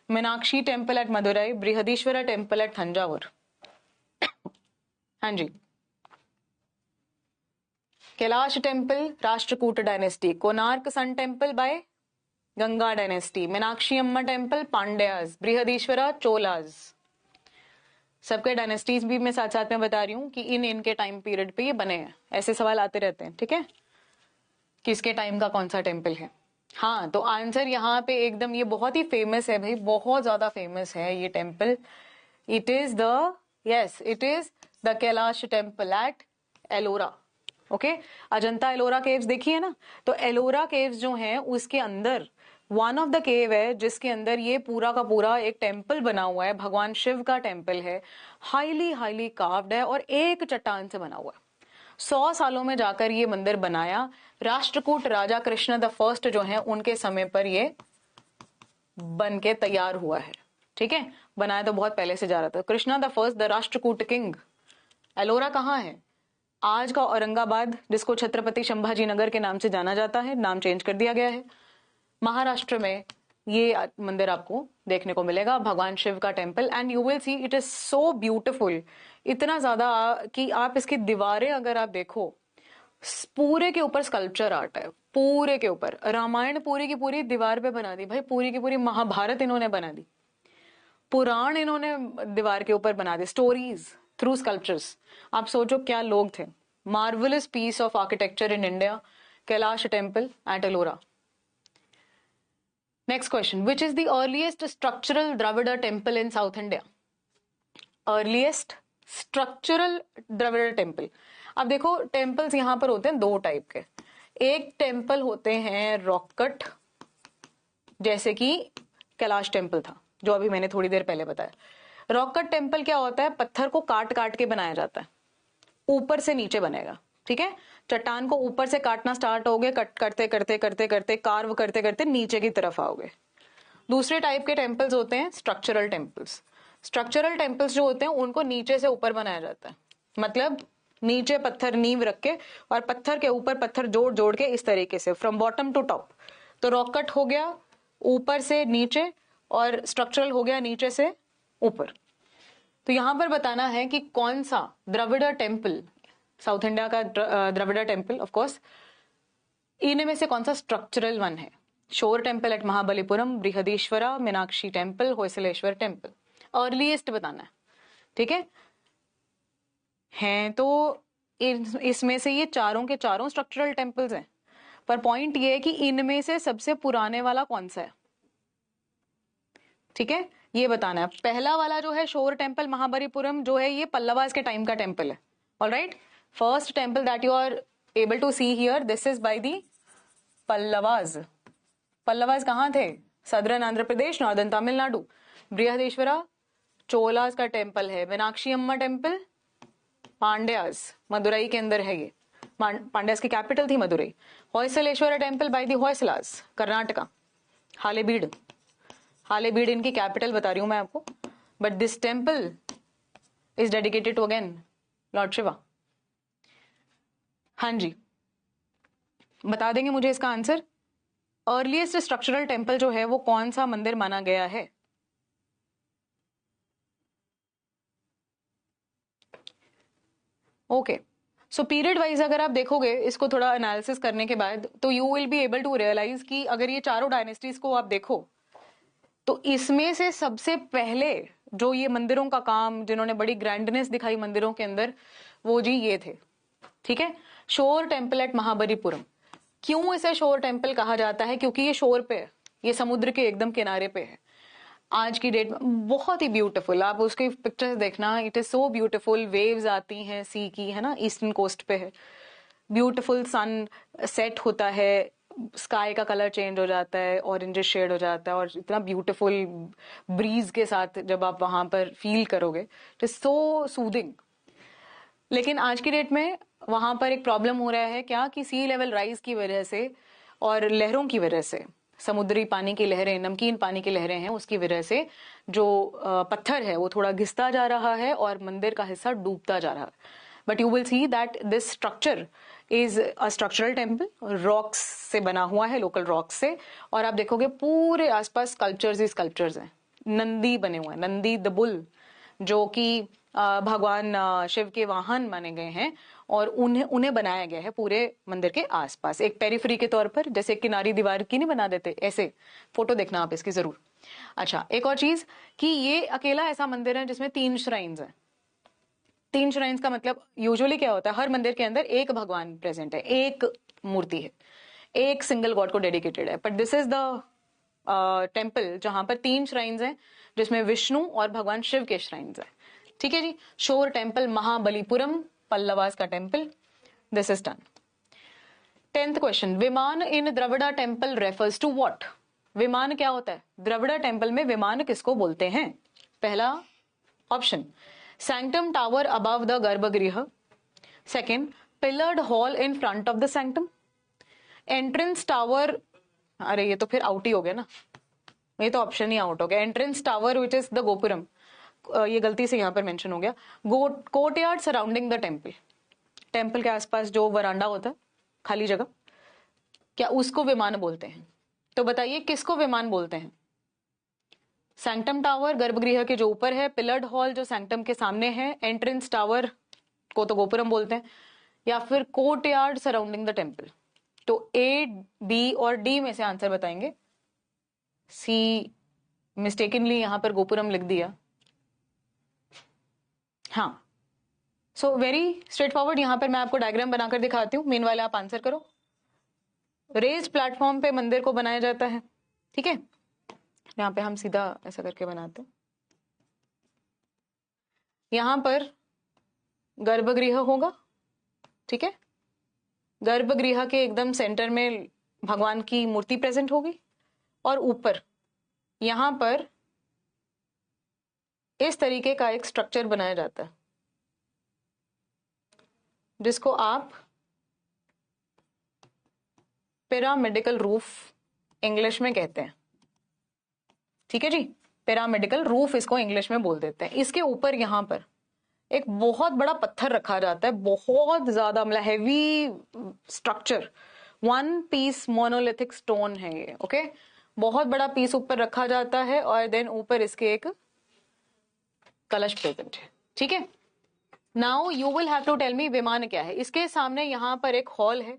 A: Meenakshi temple at Madurai, Brihadeeswara temple at Thanjavur. हाँ जी, Kailash temple Rashtrakuta dynasty, Konark sun temple by Ganga dynasty, Meenakshi Amma temple Pandyas, Brihadeeswara Cholas. सबके डायनेस्टीज भी मैं साथ साथ में बता रही हूँ कि इनके टाइम पीरियड पे ये बने हैं। ऐसे सवाल आते रहते हैं, ठीक है, किसके टाइम का कौन सा टेम्पल है। हाँ, तो आंसर यहाँ पे एकदम, ये बहुत ही फेमस है भाई, बहुत ज्यादा फेमस है ये temple. It is the Kailash temple at Ellora. Okay, Ajanta Ellora caves देखिए ना, तो एलोरा केव्स जो हैं उसके अंदर वन ऑफ द केव है जिसके अंदर ये पूरा का पूरा एक टेम्पल बना हुआ है, भगवान शिव का टेम्पल है, हाईली हाईली कार्व्ड है और एक चट्टान से बना हुआ है। 100 सालों में जाकर ये मंदिर बनाया। राष्ट्रकूट राजा कृष्ण द फर्स्ट जो है उनके समय पर ये बन के तैयार हुआ है, ठीक है। बनाया तो बहुत पहले से जा रहा था। Krishna the first the Rashtrakuta king. Ellora कहाँ है? आज का औरंगाबाद, जिसको छत्रपति संभाजी नगर के नाम से जाना जाता है, नाम चेंज कर दिया गया है। महाराष्ट्र में ये मंदिर आपको देखने को मिलेगा, भगवान शिव का temple, and you will see it is so beautiful, इतना ज्यादा कि आप इसकी दीवारें अगर आप देखो, पूरे के ऊपर स्कल्पचर आर्ट है, पूरे के ऊपर। रामायण पूरी की पूरी दीवार पे बना दी भाई, पूरी की पूरी महाभारत इन्होंने बना दी, पुराण इन्होंने दीवार के ऊपर बना दी, स्टोरीज थ्रू स्कल्पचर्स। आप सोचो क्या लोग थे। Marvellous piece of architecture in India, Kailash temple at Ellora. Next question, which is the earliest structural Dravida temple in South India? Earliest structural Dravida temple. अब देखो टेम्पल्स यहाँ पर होते हैं दो टाइप के। एक टेम्पल होते हैं रॉक कट, जैसे कि कैलाश टेम्पल था जो अभी मैंने थोड़ी देर पहले बताया। रॉक कट टेम्पल क्या होता है? पत्थर को काट काट के बनाया जाता है, ऊपर से नीचे बनेगा, ठीक है। चट्टान को ऊपर से काटना स्टार्ट होगे, कट करते करते करते करते कार्व करते करते नीचे की तरफ आओगे। दूसरे टाइप के टेम्पल्स होते हैं स्ट्रक्चरल टेम्पल्स। स्ट्रक्चरल टेम्पल्स जो होते हैं उनको नीचे से ऊपर बनाया जाता है, मतलब नीचे पत्थर नींव रख के और पत्थर के ऊपर पत्थर जोड़ जोड़ के, इस तरीके से फ्रॉम बॉटम टू टॉप। तो रॉक कट हो गया ऊपर से नीचे, और स्ट्रक्चरल हो गया नीचे से ऊपर। तो यहां पर बताना है कि कौन सा द्रविड़ टेम्पल, साउथ इंडिया का द्रविड़ टेम्पल ऑफ कोर्स, इनमें से कौन सा स्ट्रक्चरल वन है। शोर temple at Mahabalipuram, Brihadeeswara, Meenakshi temple, Hoysaleswara temple. Earliest बताना है, ठीक है तो इसमें से ये चारों के चारों स्ट्रक्चरल टेम्पल्स हैं, पर पॉइंट ये है कि इनमें से सबसे पुराने वाला कौन सा है, ठीक है, ये बताना है। पहला वाला जो है शोर टेम्पल महाबलीपुरम जो है, ये पल्लवास के टाइम का टेम्पल है। Alright, first temple that you are able to see here, this is by the Pallavas. Pallavas कहाँ थे? Southern Andhra Pradesh, northern Tamil Nadu. बृहदेश्वरा चोलास का टेम्पल है। मीनाक्षी अम्मा टेम्पल पांड्यास, मदुरई के अंदर है ये, पांड्यास की कैपिटल थी Madurai. Hoysaleswara temple by the Hoysalas, Karnataka. Halebidu इनकी कैपिटल बता रही हूं मैं आपको, but this temple is dedicated to again lord Shiva. हाँ जी, बता देंगे मुझे इसका आंसर। अर्लीस्ट स्ट्रक्चरल टेम्पल जो है वो कौन सा मंदिर माना गया है? ओके, सो पीरियड वाइज अगर आप देखोगे इसको थोड़ा एनालिसिस करने के बाद, तो you will be able to realise कि अगर ये चारों डायनेस्टीज को आप देखो, तो इसमें से सबसे पहले जो ये मंदिरों का काम, जिन्होंने बड़ी ग्रैंडनेस दिखाई मंदिरों के अंदर, वो जी ये थे, ठीक है। शोर टेम्पल एट महाबलीपुरम। क्यों इसे शोर टेम्पल कहा जाता है? क्योंकि ये शोर पे है, ये समुद्र के एकदम किनारे पे है। आज की डेट में बहुत ही ब्यूटीफुल, आप उसकी पिक्चर्स देखना, it is so beautiful. Waves आती हैं सी की, है ना, ईस्टर्न कोस्ट पे है। ब्यूटीफुल सन सेट होता है, स्काई का कलर चेंज हो जाता है, ऑरेंज शेड हो जाता है, और इतना ब्यूटीफुल ब्रीज के साथ जब आप वहां पर फील करोगे, इट इज सो सूदिंग। लेकिन आज की डेट में वहां पर एक प्रॉब्लम हो रहा है क्या, कि सी लेवल राइज की वजह से और लहरों की वजह से, समुद्री पानी की लहरें, नमकीन पानी की लहरें हैं, उसकी वजह से जो पत्थर है वो थोड़ा घिसता जा रहा है और मंदिर का हिस्सा डूबता जा रहा है। But you will see that this structure is a structural temple, rocks से बना हुआ है, लोकल रॉक्स से। और आप देखोगे पूरे आसपास स्कल्पचर्स ही स्कल्पचर्स हैं। नंदी बने हुए हैं, नंदी द बुल, जो कि भगवान शिव के वाहन माने गए हैं, और उन्हें उन्हें बनाया गया है पूरे मंदिर के आसपास, एक पेरिफेरी के तौर पर, जैसे किनारी दीवार की नहीं बना देते ऐसे। फोटो देखना आप इसकी जरूर। अच्छा, एक और चीज कि ये अकेला ऐसा मंदिर है जिसमें 3 श्राइन्स हैं। 3 श्राइन्स का मतलब यूजुअली क्या होता है, हर मंदिर के अंदर एक भगवान प्रेजेंट है, एक मूर्ति है, एक सिंगल गॉड को डेडिकेटेड है। But this is the temple जहां पर 3 श्राइन्स हैं, जिसमें विष्णु और भगवान शिव के श्राइन्स हैं। ठीक है जी। शोर टेम्पल, महाबलीपुरम, पल्लवास का temple. This is done. 10th question, vimana in Dravida temple refers to what? Vimana क्या होता है? द्रविड़ा टेम्पल में विमान किसको बोलते हैं? पहला option, sanctum tower above the garbhagriha. Second, pillared hall in front of the sanctum. Entrance tower, अरे ये तो फिर आउट ही हो गया ना, ये तो ऑप्शन ही आउट हो गया। Entrance tower which is the gopuram, ये गलती से यहां पर मेंशन हो गया। Courtyard surrounding the temple, temple के आसपास जो वरांडा होता है, खाली जगह, क्या उसको विमान बोलते हैं? तो बताइए किसको विमान बोलते हैं? सैंक्टम टावर गर्भगृह के जो ऊपर है, पिलर्ड हॉल जो सैंक्टम के सामने है, एंट्रेंस टावर को तो गोपुरम बोलते हैं, या फिर कोर्टयार्ड सराउंडिंग द टेम्पल? तो ए, बी और डी में से आंसर बताएंगे। सी मिस्टेकनली यहां पर गोपुरम लिख दिया। हाँ, सो वेरी स्ट्रेट फॉरवर्ड। यहां पर मैं आपको डायग्राम बनाकर दिखाती हूँ, मीनवाइल आप आंसर करो। रेज्ड प्लेटफॉर्म पे मंदिर को बनाया जाता है, ठीक है। यहाँ पे हम सीधा ऐसा करके बनाते हैं। यहां पर गर्भगृह होगा, ठीक है। गर्भगृह के एकदम सेंटर में भगवान की मूर्ति प्रेजेंट होगी, और ऊपर यहां पर इस तरीके का एक स्ट्रक्चर बनाया जाता है, जिसको आप पिरामिडिकल रूफ इंग्लिश में कहते हैं, ठीक है जी। पिरामिडिकल रूफ इसको इंग्लिश में बोल देते हैं। इसके ऊपर यहां पर एक बहुत बड़ा पत्थर रखा जाता है, बहुत ज्यादा, मतलब heavy structure, 1 piece monolithic stone है ये, ओके। बहुत बड़ा पीस ऊपर रखा जाता है, और देन ऊपर इसके एक कलश प्रेजेंट है, ठीक है। Now you will have to tell me vimana क्या है। इसके सामने यहां पर एक हॉल है,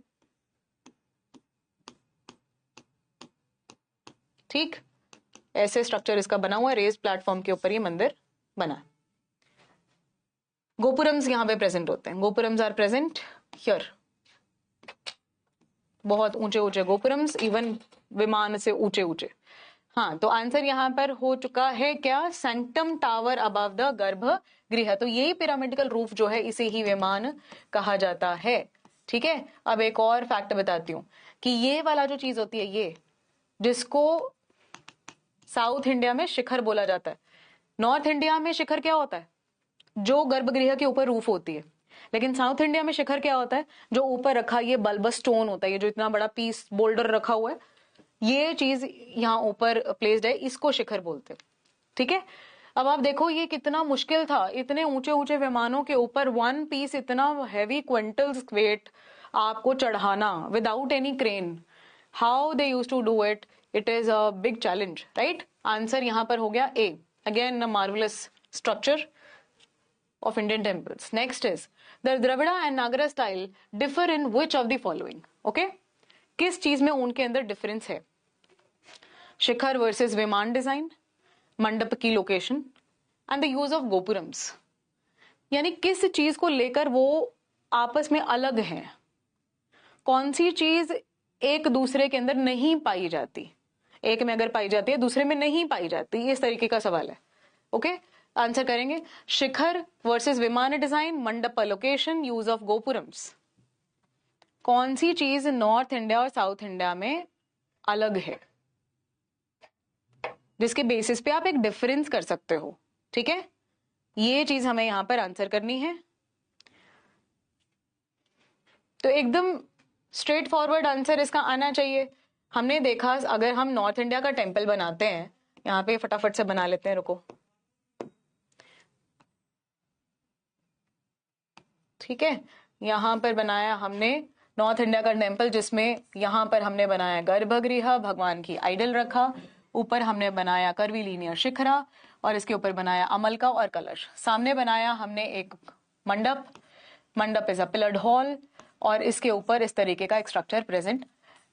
A: ठीक, ऐसे स्ट्रक्चर इसका बना हुआ है, रेज प्लेटफॉर्म के ऊपर ये मंदिर बना है। गोपुरम्स यहां पे प्रेजेंट होते हैं, गोपुरम्स आर प्रेजेंट हियर, बहुत ऊंचे ऊंचे गोपुरम्स, इवन विमान से ऊंचे ऊंचे। हाँ, तो आंसर यहां पर हो चुका है क्या, सैंक्टम टावर अबव द गर्भगृह। तो यही पिरामिडिकल रूफ जो है, इसे ही विमान कहा जाता है, ठीक है। अब एक और फैक्ट बताती हूँ कि ये वाला जो चीज होती है, ये जिसको साउथ इंडिया में शिखर बोला जाता है, नॉर्थ इंडिया में शिखर क्या होता है, जो गर्भगृह के ऊपर रूफ होती है। लेकिन साउथ इंडिया में शिखर क्या होता है, जो ऊपर रखा ये बल्बस स्टोन होता है, ये जो इतना बड़ा पीस बोल्डर रखा हुआ है, ये चीज यहाँ ऊपर प्लेस्ड है, इसको शिखर बोलते हैं, ठीक है। अब आप देखो ये कितना मुश्किल था, इतने ऊंचे ऊंचे विमानों के ऊपर 1 पीस इतना हैवी क्विंटल्स वेट आपको चढ़ाना without any crane. How they use to do it, it is a big challenge, right. Answer यहां पर हो गया A, again a marvellous structure of Indian temples. Next is the Dravida and Nagara style differ in which of the following? Okay, किस चीज में उनके अंदर difference है? शिखर वर्सेस विमान डिजाइन, मंडप की location, and the use of gopurams. यानी किस चीज को लेकर वो आपस में अलग हैं, कौन सी चीज एक दूसरे के अंदर नहीं पाई जाती, एक में अगर पाई जाती है दूसरे में नहीं पाई जाती, इस तरीके का सवाल है, ओके। आंसर करेंगे शिखर वर्सेस विमान डिजाइन, मंडप लोकेशन, यूज ऑफ गोपुरम्स। कौन सी चीज नॉर्थ इंडिया और साउथ इंडिया में अलग है, जिसके बेसिस पे आप एक डिफरेंस कर सकते हो। ठीक है, ये चीज हमें यहां पर आंसर करनी है। तो एकदम स्ट्रेट फॉरवर्ड आंसर इसका आना चाहिए। हमने देखा अगर हम नॉर्थ इंडिया का टेम्पल बनाते हैं, यहाँ पे फटाफट से बना लेते हैं, रुको। ठीक है, यहां पर बनाया हमने नॉर्थ इंडिया का टेम्पल, जिसमें यहां पर हमने बनाया गर्भगृह, भगवान की आइडल रखा, ऊपर हमने बनाया कर्वीलीनियर शिखरा, और इसके ऊपर बनाया अमलका और कलश। सामने बनाया हमने एक मंडप, मंडप इज अ पिलर्ड हॉल, और इसके ऊपर इस तरीके का एक स्ट्रक्चर प्रेजेंट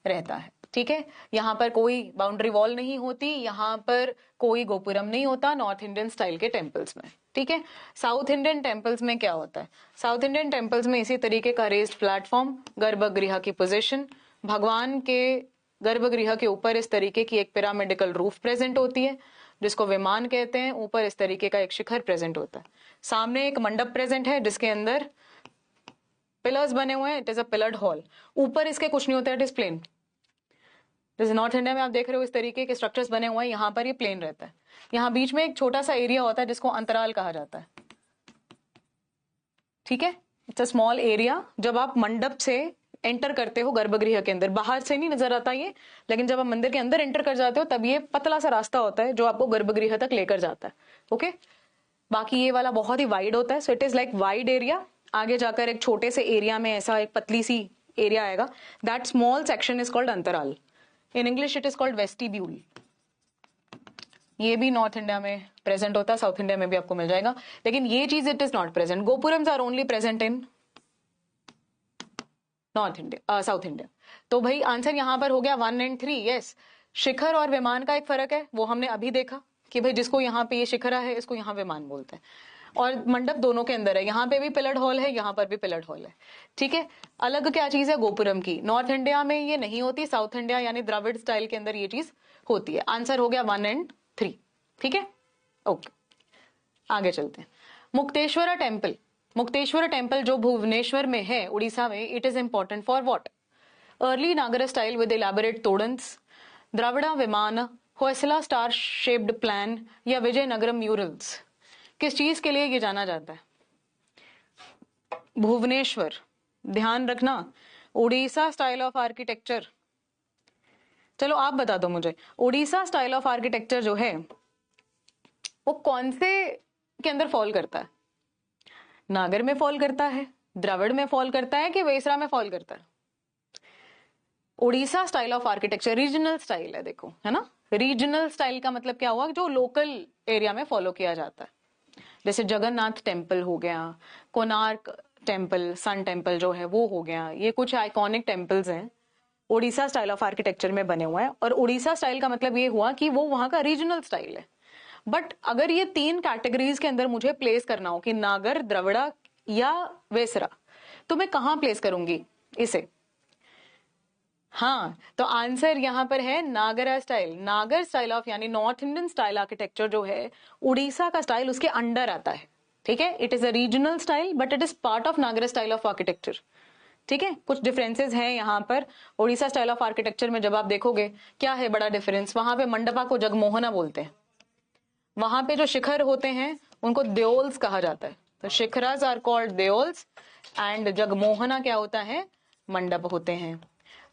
A: रहता है। ठीक है, यहाँ पर कोई बाउंड्री वॉल नहीं होती, यहाँ पर कोई गोपुरम नहीं होता नॉर्थ इंडियन स्टाइल के टेम्पल्स में। ठीक है, साउथ इंडियन टेम्पल्स में क्या होता है? साउथ इंडियन टेम्पल्स में इसी तरीके का रेस्ड प्लेटफॉर्म, गर्भगृह की पोजीशन, भगवान के गर्भगृह के ऊपर इस तरीके की एक पिरामिडिकल रूफ प्रेजेंट होती है, जिसको विमान कहते हैं। ऊपर इस तरीके का एक शिखर प्रेजेंट होता है। सामने एक मंडप प्रेजेंट है, जिसके अंदर पिलर्स बने हुए हैं, it is a pillared hall. ऊपर इसके कुछ नहीं होता है, इट इज प्लेन। जैसे नॉर्थ इंडिया में आप देख रहे हो इस तरीके के स्ट्रक्चर्स बने हुए हैं, यहाँ पर ये प्लेन रहता है। यहाँ बीच में एक छोटा सा एरिया होता है जिसको अंतराल कहा जाता है। ठीक है, इट्स अ स्मॉल एरिया। जब आप मंडप से एंटर करते हो गर्भगृह के अंदर, बाहर से नहीं नजर आता ये, लेकिन जब आप मंदिर के अंदर एंटर कर जाते हो तब ये पतला सा रास्ता होता है जो आपको गर्भगृह तक लेकर जाता है। ओके, बाकी ये वाला बहुत ही वाइड होता है, so it is like wide area. आगे जाकर एक छोटे से एरिया में ऐसा एक पतली सी एरिया आएगा, that small section is called antarala. In English it is called vestibule. ये भी नॉर्थ इंडिया में प्रेजेंट होता है, साउथ इंडिया में भी आपको मिल जाएगा, लेकिन ये चीज it is not present. Gopurams are only present in north India, south India. तो भाई आंसर यहां पर हो गया 1 और 3। यस, शिखर और विमान का एक फर्क है, वो हमने अभी देखा कि भाई जिसको यहाँ पे ये शिखरा है, इसको यहाँ विमान बोलते हैं। और मंडप दोनों के अंदर है, यहाँ पे भी पिलर्ड हॉल है, यहाँ पर भी पिलर्ड हॉल है। ठीक है, अलग क्या चीज है? गोपुरम की। नॉर्थ इंडिया में ये नहीं होती, साउथ इंडिया यानी द्रविड़ स्टाइल के अंदर ये चीज होती है। आंसर हो गया 1 और 3। ठीक है, ओके, आगे चलते हैं। मुक्तेश्वरा टेम्पल। मुक्तेश्वर टेम्पल जो भुवनेश्वर में है, उड़ीसा में, it is important for what? Early नागर स्टाइल विद इलैबोरेट तोड़न्स, द्रविड़ा विमान, होयसला स्टार शेप्ड प्लान, या विजयनगरम म्यूरल्स। किस चीज के लिए ये जाना जाता है? भुवनेश्वर, ध्यान रखना, उड़ीसा स्टाइल ऑफ आर्किटेक्चर। चलो आप बता दो मुझे, उड़ीसा स्टाइल ऑफ आर्किटेक्चर जो है वो कौन से के अंदर फॉल करता है? नागर में फॉल करता है, द्रविड़ में फॉल करता है, कि वेसरा में फॉल करता है? Orissa style of architecture regional style है, देखो, है ना। रीजनल स्टाइल का मतलब क्या हुआ? जो लोकल एरिया में फॉलो किया जाता है। जैसे जगन्नाथ टेम्पल हो गया, कोणार्क टेम्पल, सन टेम्पल जो है वो हो गया, ये कुछ आइकॉनिक टेम्पल्स हैं, उड़ीसा स्टाइल ऑफ आर्किटेक्चर में बने हुए हैं। और उड़ीसा स्टाइल का मतलब ये हुआ कि वो वहां का रीजनल स्टाइल है। बट अगर ये 3 कैटेगरीज के अंदर मुझे प्लेस करना हो कि नागर, द्रविड़ा या वेसरा, तो मैं कहां प्लेस करूंगी इसे? हाँ, तो आंसर यहां पर है नागरा स्टाइल। नागर स्टाइल ऑफ यानी नॉर्थ इंडियन स्टाइल आर्किटेक्चर जो है, उड़ीसा का स्टाइल उसके अंडर आता है। ठीक है, it is a regional style but it is part of Nagara style of architecture. ठीक है, कुछ डिफरेंसेस हैं यहाँ पर। उड़ीसा स्टाइल ऑफ आर्किटेक्चर में जब आप देखोगे क्या है बड़ा डिफरेंस, वहां पे मंडपा को जगमोहना बोलते हैं, वहां पे जो शिखर होते हैं उनको देओल्स कहा जाता है। तो shikharas are called deuls and jagamohana क्या होता है? मंडप होते हैं।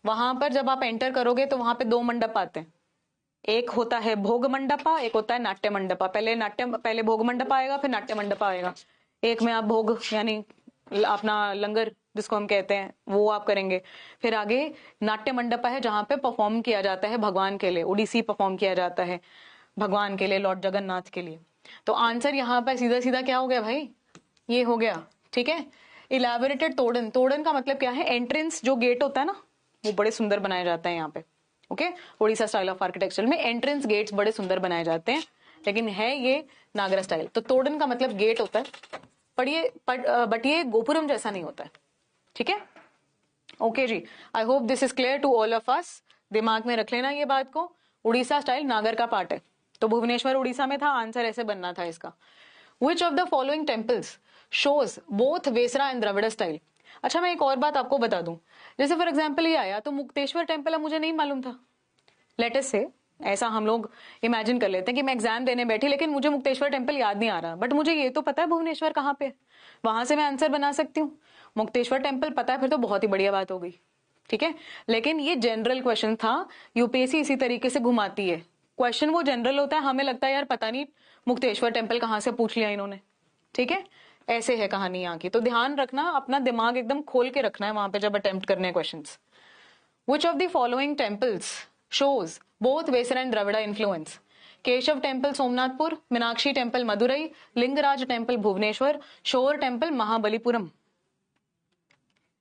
A: वहां पर जब आप एंटर करोगे तो वहां पे 2 मंडप आते हैं, एक होता है भोग मंडपा, एक होता है नाट्य मंडपा। पहले भोग मंडप आएगा, फिर नाट्य मंडप आएगा। एक में आप भोग यानी अपना लंगर जिसको हम कहते हैं वो आप करेंगे, फिर आगे नाट्य मंडपा है जहां पे परफॉर्म किया जाता है भगवान के लिए, ओडिसी परफॉर्म किया जाता है भगवान के लिए, लॉर्ड जगन्नाथ के लिए। तो आंसर यहाँ पर सीधा सीधा क्या हो गया भाई? ये हो गया। ठीक है, इलैबोरेटेड तोड़न। तोड़न का मतलब क्या है? एंट्रेंस जो गेट होता है ना, वो बड़े सुंदर बनाया जाता है यहाँ पे। Okay, Orissa style of architecture में एंट्रेंस गेट्स बड़े सुंदर बनाए जाते हैं, लेकिन है ये नागरा स्टाइल। तो तोड़न का मतलब गेट होता है, बट ये गोपुरम जैसा नहीं होता है। ठीक है, okay ji, I hope this is clear to all of us. दिमाग में रख लेना ये बात को, उड़ीसा स्टाइल नागर का पार्ट है। तो भुवनेश्वर उड़ीसा में था, आंसर ऐसे बनना था इसका। Which of the following temples shows both Vesara and Dravida style? अच्छा मैं एक और बात आपको बता दूं, जैसे फॉर एग्जाम्पल ये आया तो मुक्तेश्वर टेम्पल है मुझे नहीं मालूम था, लेट अस से ऐसा हम लोग इमेजिन कर लेते हैं कि मैं एग्जाम देने बैठी लेकिन मुझे मुक्तेश्वर टेम्पल याद नहीं आ रहा, बट मुझे ये तो पता है भुवनेश्वर कहाँ पे, वहां से मैं आंसर बना सकती हूँ। मुक्तेश्वर टेम्पल पता है फिर तो बहुत ही बढ़िया बात हो गई, ठीक है। लेकिन ये जनरल क्वेश्चन था, यूपीएससी इसी तरीके से घुमाती है, क्वेश्चन वो जनरल होता है, हमें लगता है यार पता नहीं मुक्तेश्वर टेम्पल कहाँ से पूछ लिया इन्होंने, ठीक है। ऐसे है कहानी यहाँ की, तो ध्यान रखना, अपना दिमाग एकदम खोल के रखना है वहां पे जब अटेम्प्ट करने हैं questions. Which of the following temples shows both Vesara and Dravida influence? Keshava temple Somnathpur, Meenakshi temple Madurai, Lingaraj temple Bhubaneswar, shore temple Mahabalipuram.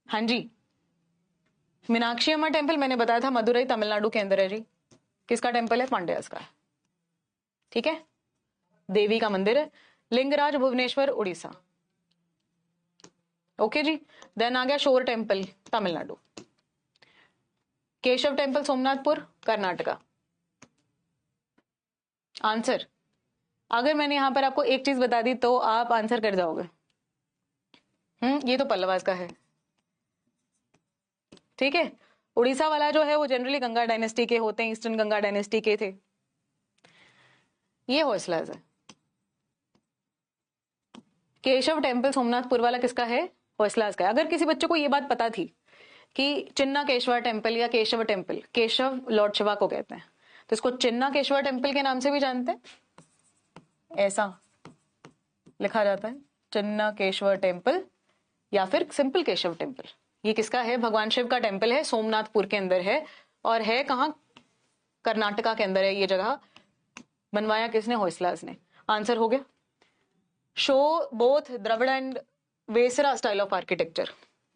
A: हाँ जी, मीनाक्षी अम्मा टेम्पल मैंने बताया था मदुरई तमिलनाडु के अंदर है जी। किसका टेम्पल है? पांड्यास का, ठीक है, देवी का मंदिर है। लिंगराज भुवनेश्वर उड़ीसा, ओके जी। देन आ गया शोर temple Tamil Nadu, Keshav temple Somnathpur Karnataka. Answer, अगर मैंने यहां पर आपको एक चीज बता दी तो आप आंसर कर जाओगे। ये तो पल्लवास का है, ठीक है। उड़ीसा वाला जो है वो जनरली गंगा डायनेस्टी के होते हैं, ईस्टर्न गंगा डायनेस्टी के थे। ये होयसलाज है। केशव टेम्पल सोमनाथपुर वाला किसका है? होयसलाज का है। अगर किसी बच्चे को ये बात पता थी कि चिन्ना केशवर टेम्पल या केशव टेम्पल, केशव लॉर्ड शिवा को कहते हैं, तो इसको चिन्ना केशवर टेम्पल के नाम से भी जानते हैं, ऐसा लिखा जाता है चिन्ना केशवर टेम्पल या फिर सिंपल केशव टेम्पल। ये किसका है? भगवान शिव का टेम्पल है, सोमनाथपुर के अंदर है, और है कहां? कर्नाटका के अंदर है ये जगह। बनवाया किसने? होयसलाज ने। आंसर हो गया। Show both Dravida and Vesara style of architecture.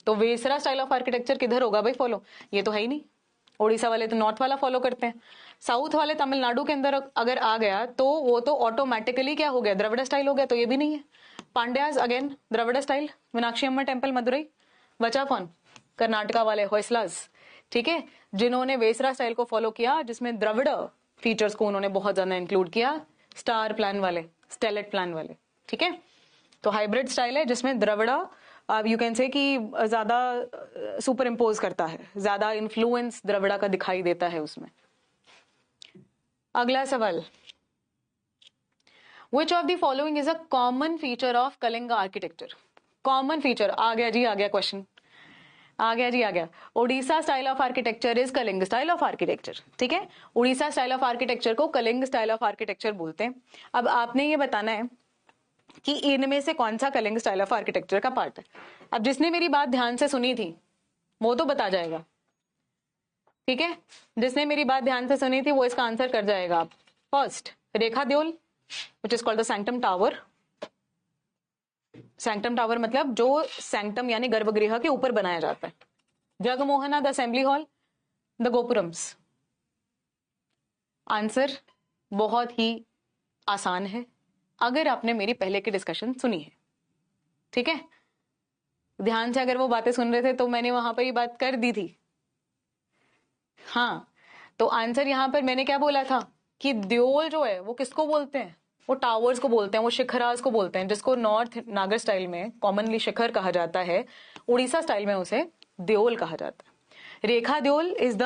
A: तो वेसरा स्टाइल ऑफ आर्किटेक्चर किधर होगा भाई फॉलो? ये तो है ही नहीं। उड़ीसा वाले तो नॉर्थ वाला फॉलो करते हैं, साउथ वाले तमिलनाडु के अंदर अगर आ गया तो वो तो ऑटोमेटिकली क्या हो गया? द्रविड़ स्टाइल हो गया, तो ये भी नहीं है। Pandyas again Dravid style, Meenakshi Amma temple Madurai. बचा कौन? कर्नाटका वाले होयसलाज, ठीक है, जिन्होंने वेसरा स्टाइल को फॉलो किया, जिसमें द्रविड़ फीचर्स को उन्होंने बहुत ज्यादा इंक्लूड किया, स्टार प्लान वाले, स्टेलेट प्लान वाले, ठीक है। तो हाइब्रिड स्टाइल है जिसमें द्रविड़ा अब यू कैन से कि ज्यादा सुपर इम्पोज करता है, ज्यादा इन्फ्लुएंस द्रविड़ा का दिखाई देता है उसमें। अगला सवाल, which of the following is a common feature of Kalinga architecture? Common feature आ गया जी, आ गया क्वेश्चन, आ गया जी, आ गया। Orissa style of architecture is Kalinga style of architecture, ठीक है। उड़ीसा स्टाइल ऑफ आर्किटेक्चर को कलिंग स्टाइल ऑफ आर्किटेक्चर बोलते हैं। अब आपने ये बताना है कि इनमें से कौन सा कलिंग स्टाइल ऑफ आर्किटेक्चर का पार्ट है। अब जिसने मेरी बात ध्यान से सुनी थी वो तो बता जाएगा, ठीक है, जिसने मेरी बात ध्यान से सुनी थी वो इसका आंसर कर जाएगा। First, Rekha Deol which is called the sanctum tower. Sanctum tower मतलब जो सैंक्टम यानी गर्भगृह के ऊपर बनाया जाता है। Jagamohana the assembly hall, the gopurams. Answer बहुत ही आसान है अगर आपने मेरी पहले की डिस्कशन सुनी है, ठीक है। ध्यान से अगर वो बातें सुन रहे थे तो मैंने वहां पर ये बात कर दी थी। हाँ, तो आंसर यहां पर मैंने क्या बोला था कि देओल जो है वो किसको बोलते हैं? वो टावर्स को बोलते हैं, वो शिखराज को बोलते हैं, जिसको नॉर्थ नागर स्टाइल में कॉमनली शिखर कहा जाता है, उड़ीसा स्टाइल में उसे देओल कहा जाता है। रेखा देओल इज द,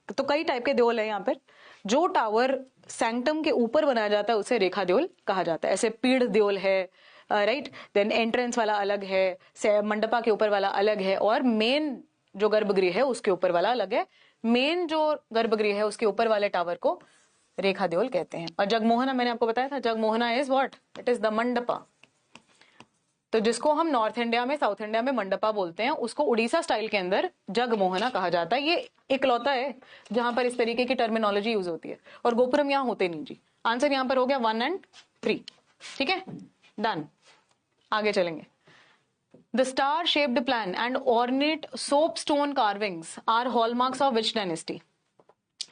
A: तो कई टाइप के देओल है यहाँ पर। जो टावर सैंक्टम के ऊपर बनाया जाता है उसे रेखा देओल कहा जाता है। ऐसे पीढ़ देओल है, राइट, देन एंट्रेंस वाला अलग है, मंडपा के ऊपर वाला अलग है, और मेन जो गर्भगृह है उसके ऊपर वाला अलग है। मेन जो गर्भगृह है उसके ऊपर वाले टावर को रेखा देओल कहते हैं। और जगमोहना मैंने आपको बताया था, jagamohana is what? It is the mandapa. तो जिसको हम नॉर्थ इंडिया में, साउथ इंडिया में मंडपा बोलते हैं, उसको उड़ीसा स्टाइल के अंदर जगमोहना कहा जाता है। ये इकलौता है जहां पर इस तरीके की टर्मिनोलॉजी यूज होती है, और गोपुरम यहां होते नहीं जी। आंसर यहां पर हो गया 1 और 3, ठीक है, डन। आगे चलेंगे। The star shaped plan and ornate soapstone carvings are hallmarks of which dynasty?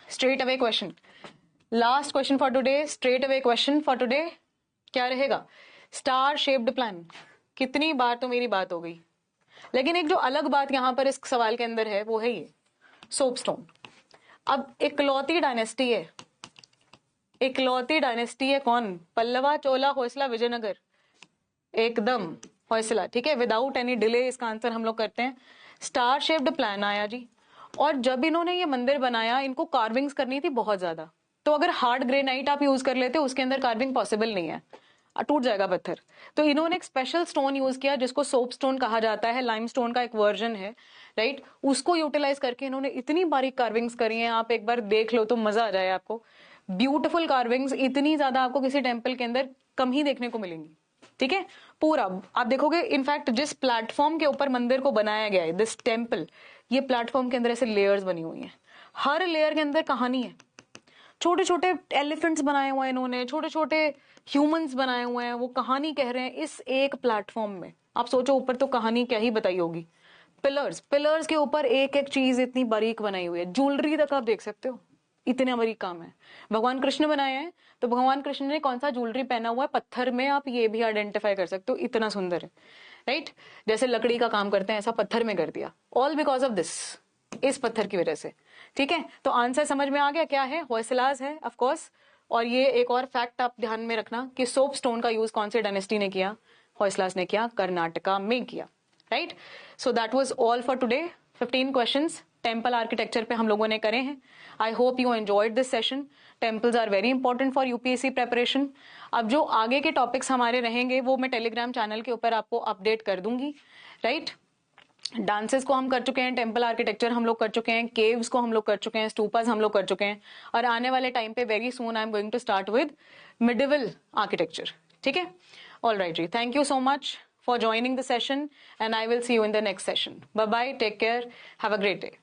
A: Straight away question, last question for today, straight away question for today क्या रहेगा? Star shaped plan. कितनी बार तो मेरी बात हो गई, लेकिन एक जो अलग बात यहां पर इस सवाल के अंदर है वो है ये सोपस्टोन। अब इकलौती डायनेस्टी है, इकलौती डायनेस्टी है कौन? पल्लवा, चोला, होयसला, विजयनगर। एकदम होयसला, ठीक है, विदाउट एनी डिले इसका आंसर हम लोग करते हैं। स्टार शेप्ड प्लान आया जी, और जब इन्होंने ये मंदिर बनाया इनको कार्विंग्स करनी थी बहुत ज्यादा, तो अगर हार्ड ग्रेनाइट आप यूज कर लेते उसके अंदर कार्विंग पॉसिबल नहीं है, टूट जाएगा पत्थर। तो इन्होंने एक स्पेशल स्टोन यूज किया जिसको सोप स्टोन कहा जाता है, लाइमस्टोन का एक वर्जन है, राइट, उसको यूटिलाइज करके इन्होंने इतनी बारीक कार्विंग्स करी हैं, आप एक बार देख लो तो मजा आ जाए आपको। ब्यूटीफुल कार्विंग्स इतनी ज्यादा आपको किसी टेम्पल के अंदर कम ही देखने को मिलेंगी, ठीक है। पूरा आप देखोगे, इनफैक्ट जिस प्लेटफॉर्म के ऊपर मंदिर को बनाया गया है, दिस टेम्पल, ये प्लेटफॉर्म के अंदर ऐसे लेयर्स बनी हुई हैं, हर लेयर के अंदर कहानी है। छोटे छोटे एलिफेंट्स बनाए हुए हैं इन्होंने, छोटे छोटे ह्यूमंस बनाए हुए हैं, वो कहानी कह रहे हैं इस एक प्लेटफॉर्म में। आप सोचो ऊपर तो कहानी क्या ही बताई होगी। पिलर्स के ऊपर एक एक चीज इतनी बारीक बनाई हुई है, ज्वेलरी तक आप देख सकते हो, इतने बारीक काम है। भगवान कृष्ण बनाए हैं, तो भगवान कृष्ण ने कौन सा ज्वेलरी पहना हुआ है पत्थर में, आप ये भी आइडेंटिफाई कर सकते हो, इतना सुंदर है, राइट। जैसे लकड़ी का काम करते हैं ऐसा पत्थर में कर दिया, ऑल बिकॉज ऑफ दिस, इस पत्थर की वजह से, ठीक है। तो आंसर समझ में आ गया क्या है, होयसलास है ऑफ कोर्स। और ये एक और फैक्ट आप ध्यान में रखना कि सोप स्टोन का यूज कौन से डायनेस्टी ने किया, होयसलास ने किया, कर्नाटका में किया, right. So that was all for today. 15 questions temple architecture पे हम लोगों ने करे हैं। I hope you enjoyed this session. Temples are very important for UPSC preparation. अब जो आगे के टॉपिक्स हमारे रहेंगे वो मैं टेलीग्राम चैनल के ऊपर आपको अपडेट कर दूंगी, राइट। डांसेस को हम कर चुके हैं, टेम्पल आर्किटेक्चर हम लोग कर चुके हैं, केव्स को हम लोग कर चुके हैं, स्टूपास हम लोग कर चुके हैं, और आने वाले टाइम पे very soon I am going to start with medieval architecture, ठीक है। All right ji, thank you so much for joining the session and I will see you in the next session. Bye bye, take care, have a great day.